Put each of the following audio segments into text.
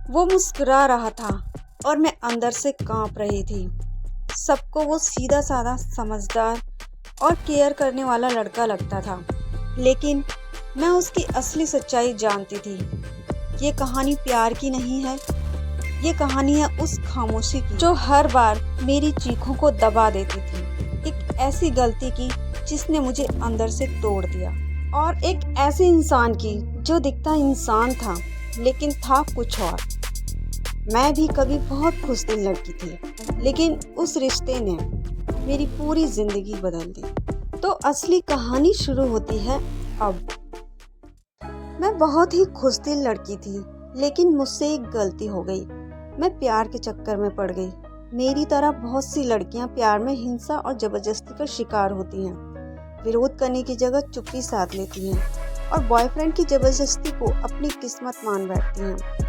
वो मुस्कुरा रहा था और मैं अंदर से कांप रही थी। सबको वो सीधा साधा, समझदार और केयर करने वाला लड़का लगता था, लेकिन मैं उसकी असली सच्चाई जानती थी। ये कहानी प्यार की नहीं है, ये कहानी है उस खामोशी की जो हर बार मेरी चीखों को दबा देती थी। एक ऐसी गलती की जिसने मुझे अंदर से तोड़ दिया, और एक ऐसे इंसान की जो दिखता इंसान था लेकिन था कुछ और। मैं भी कभी बहुत खुशदिल लड़की थी, लेकिन उस रिश्ते ने मेरी पूरी जिंदगी बदल दी। तो असली कहानी शुरू होती है अब। मैं बहुत ही खुशदिल लड़की थी, लेकिन मुझसे एक गलती हो गई। मैं प्यार के चक्कर में पड़ गई। मेरी तरह बहुत सी लड़कियां प्यार में हिंसा और जबरदस्ती का शिकार होती हैं। विरोध करने की जगह चुप्पी साध लेती हैं और बॉयफ्रेंड की जबरदस्ती को अपनी किस्मत मान बैठती हैं।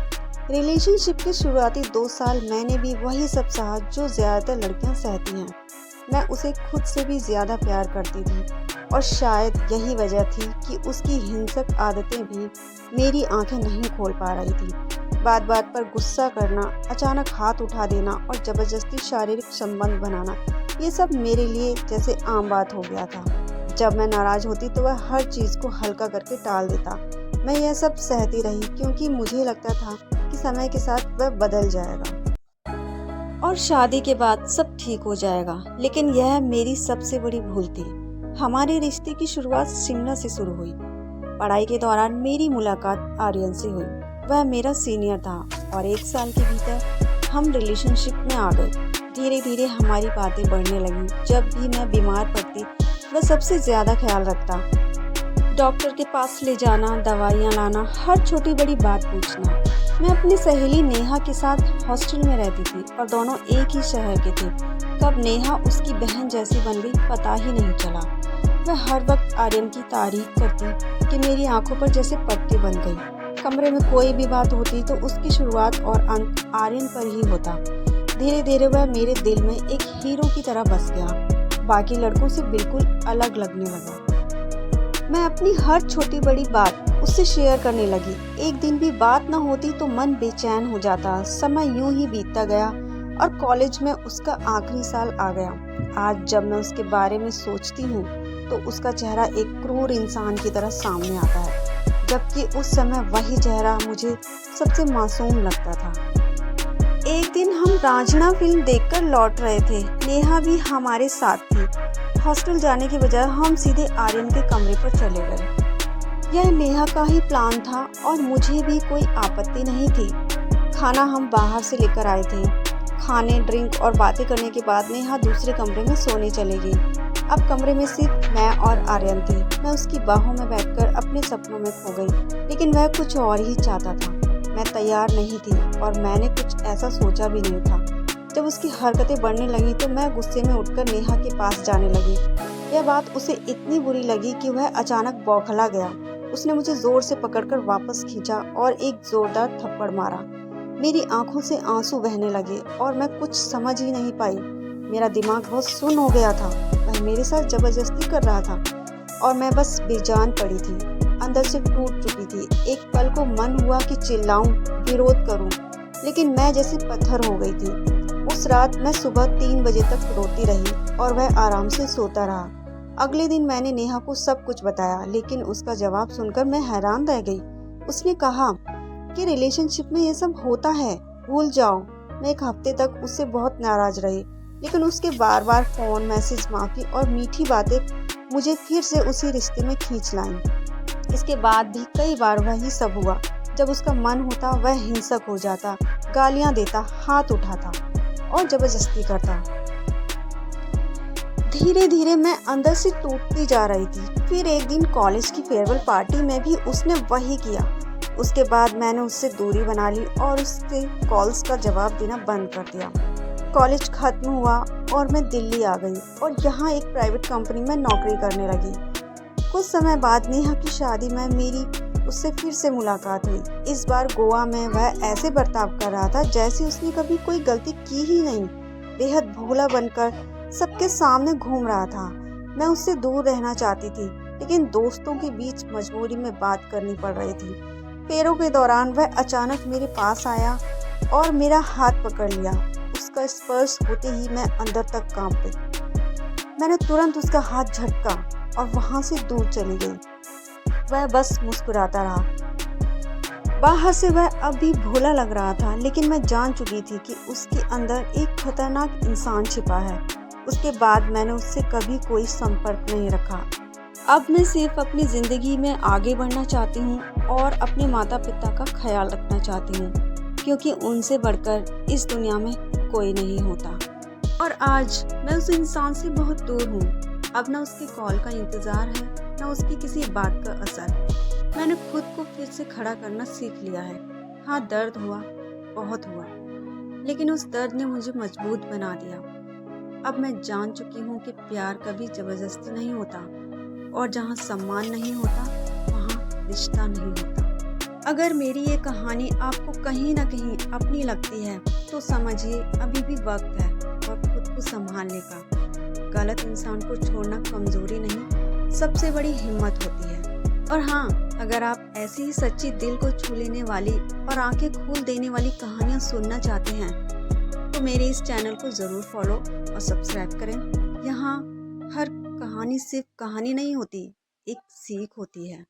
रिलेशनशिप के शुरुआती 2 साल मैंने भी वही सब सहा जो ज्यादातर लड़कियां सहती हैं। मैं उसे खुद से भी ज्यादा प्यार करती थी, और शायद यही वजह थी कि उसकी हिंसक आदतें भी मेरी आंखें नहीं खोल पा रही थी। बात बात पर गुस्सा करना, अचानक हाथ उठा देना और जबरदस्ती शारीरिक संबंध बनाना, ये सब मेरे लिए जैसे आम बात हो गया था। जब मैं नाराज होती तो वह हर चीज़ को हल्का करके टाल देता। मैं यह सब सहती रही क्योंकि मुझे लगता था कि समय के साथ वह बदल जाएगा और शादी के बाद सब ठीक हो जाएगा। लेकिन यह मेरी सबसे बड़ी भूल थी। हमारे रिश्ते की शुरुआत शिमला से शुरू हुई। पढ़ाई के दौरान मेरी मुलाकात आर्यन से हुई। वह मेरा सीनियर था और 1 साल के भीतर हम रिलेशनशिप में आ गए। धीरे धीरे हमारी बातें बढ़ने लगी। जब भी मैं बीमार पड़ती, वह सबसे ज्यादा ख्याल रखता। डॉक्टर के पास ले जाना, दवाइयाँ लाना, हर छोटी बड़ी बात पूछना। मैं अपनी सहेली नेहा के साथ हॉस्टल में रहती थी और दोनों एक ही शहर के थे। कब नेहा उसकी बहन जैसी बन गई पता ही नहीं चला। वह हर वक्त आर्यन की तारीफ करती कि मेरी आंखों पर जैसे पट्टी बन गई। कमरे में कोई भी बात होती तो उसकी शुरुआत और अंत आर्यन पर ही होता। धीरे धीरे वह मेरे दिल में एक हीरो की तरह बस गया। बाकी लड़कों से बिल्कुल अलग लगने लगा। मैं अपनी हर छोटी बड़ी बात उससे शेयर करने लगी। एक दिन भी बात न होती तो मन बेचैन हो जाता। समय यूं ही बीतता गया और कॉलेज में उसका आखिरी साल आ गया। आज जब मैं उसके बारे में सोचती हूँ तो उसका चेहरा एक क्रूर इंसान की तरह सामने आता है, जबकि उस समय वही चेहरा मुझे सबसे मासूम लगता था। एक दिन हम रांझना फिल्म देखकर लौट रहे थे। नेहा भी हमारे साथ थी। हॉस्टल जाने के बजाय हम सीधे आर्यन के कमरे पर चले गए। यह नेहा का ही प्लान था और मुझे भी कोई आपत्ति नहीं थी। खाना हम बाहर से लेकर आए थे। खाने, ड्रिंक और बातें करने के बाद नेहा दूसरे कमरे में सोने चली गई। अब कमरे में सिर्फ मैं और आर्यन थे। मैं उसकी बाहों में बैठकर अपने सपनों में खो गई, लेकिन वह कुछ और ही चाहता था। मैं तैयार नहीं थी और मैंने कुछ ऐसा सोचा भी नहीं था। जब उसकी हरकतें बढ़ने लगी तो मैं गुस्से में उठकर नेहा के पास जाने लगी। यह बात उसे इतनी बुरी लगी कि वह अचानक बौखला गया। उसने मुझे जोर से पकड़कर वापस खींचा और एक जोरदार थप्पड़ मारा। मेरी आंखों से आंसू बहने लगे और मैं कुछ समझ ही नहीं पाई। मेरा दिमाग बहुत सुन्न हो गया था। वह मेरे साथ जबरदस्ती कर रहा था और मैं बस बेजान पड़ी थी। अंदर से टूट चुकी थी। एक पल को मन हुआ कि चिल्लाऊं, विरोध करूं, लेकिन मैं जैसे पत्थर हो गई थी। उस रात मैं सुबह 3 बजे तक रोती रही और वह आराम से सोता रहा। अगले दिन मैंने नेहा को सब कुछ बताया, लेकिन उसका जवाब सुनकर मैं हैरान रह गई। उसने कहा कि रिलेशनशिप में ये सब होता है, भूल जाओ। मैं 1 हफ्ते तक उससे बहुत नाराज रही, लेकिन उसके बार बार फोन, मैसेज, माफी और मीठी बातें मुझे फिर से उसी रिश्ते में खींच लाईं। इसके बाद भी कई बार वही सब हुआ। जब उसका मन होता वह हिंसक हो जाता, गालियां देता, हाथ उठाता और जबरदस्ती करता। धीरे धीरे मैं अंदर से टूटती जा रही थी। फिर एक दिन कॉलेज की फेयरवेल पार्टी में भी उसने वही किया। उसके बाद मैंने उससे दूरी बना ली और उसके कॉल्स का जवाब देना बंद कर दिया। कॉलेज खत्म हुआ और मैं दिल्ली आ गई और यहाँ एक प्राइवेट कंपनी में नौकरी करने लगी। कुछ समय बाद नेहा की शादी में मेरी उससे फिर से मुलाकात हुई। इस बार गोवा में वह ऐसे बर्ताव कर रहा था जैसे उसने कभी कोई गलती की ही नहीं। बेहद भोला बनकर सबके सामने घूम रहा था। मैं उससे दूर रहना चाहती थी, लेकिन दोस्तों के बीच मजबूरी में बात करनी पड़ रही थी। पैरों के दौरान वह अचानक मेरे पास आया और मेरा हाथ पकड़ लिया। उसका स्पर्श होते ही मैं अंदर तक कांप गई। मैंने तुरंत उसका हाथ झटका और वहां से दूर चली गई। वह बस मुस्कुराता रहा। बाहर से वह अब भी भोला लग रहा था, लेकिन मैं जान चुकी थी कि उसके अंदर एक खतरनाक इंसान छिपा है। उसके बाद मैंने उससे कभी कोई संपर्क नहीं रखा। अब मैं सिर्फ अपनी ज़िंदगी में आगे बढ़ना चाहती हूँ और अपने माता पिता का ख्याल रखना चाहती हूँ, क्योंकि उनसे बढ़कर इस दुनिया में कोई नहीं होता। और आज मैं उस इंसान से बहुत दूर हूँ। अब न उसके कॉल का इंतज़ार है, न उसकी किसी बात का असर। मैंने खुद को फिर से खड़ा करना सीख लिया है। हाँ, दर्द हुआ, बहुत हुआ, लेकिन उस दर्द ने मुझे मजबूत बना दिया। अब मैं जान चुकी हूँ कि प्यार कभी ज़बरदस्ती नहीं होता, और जहाँ सम्मान नहीं होता वहाँ रिश्ता नहीं होता। अगर मेरी ये कहानी आपको कहीं ना कहीं अपनी लगती है तो समझिए अभी भी वक्त है और खुद को संभालने का। गलत इंसान को छोड़ना कमजोरी नहीं, सबसे बड़ी हिम्मत होती है। और हाँ, अगर आप ऐसी ही सच्ची दिल को छू लेने वाली और आंखें खोल देने वाली कहानियाँ सुनना चाहते हैं तो मेरे इस चैनल को ज़रूर फॉलो और सब्सक्राइब करें। यहाँ हर कहानी सिर्फ कहानी नहीं होती, एक सीख होती है।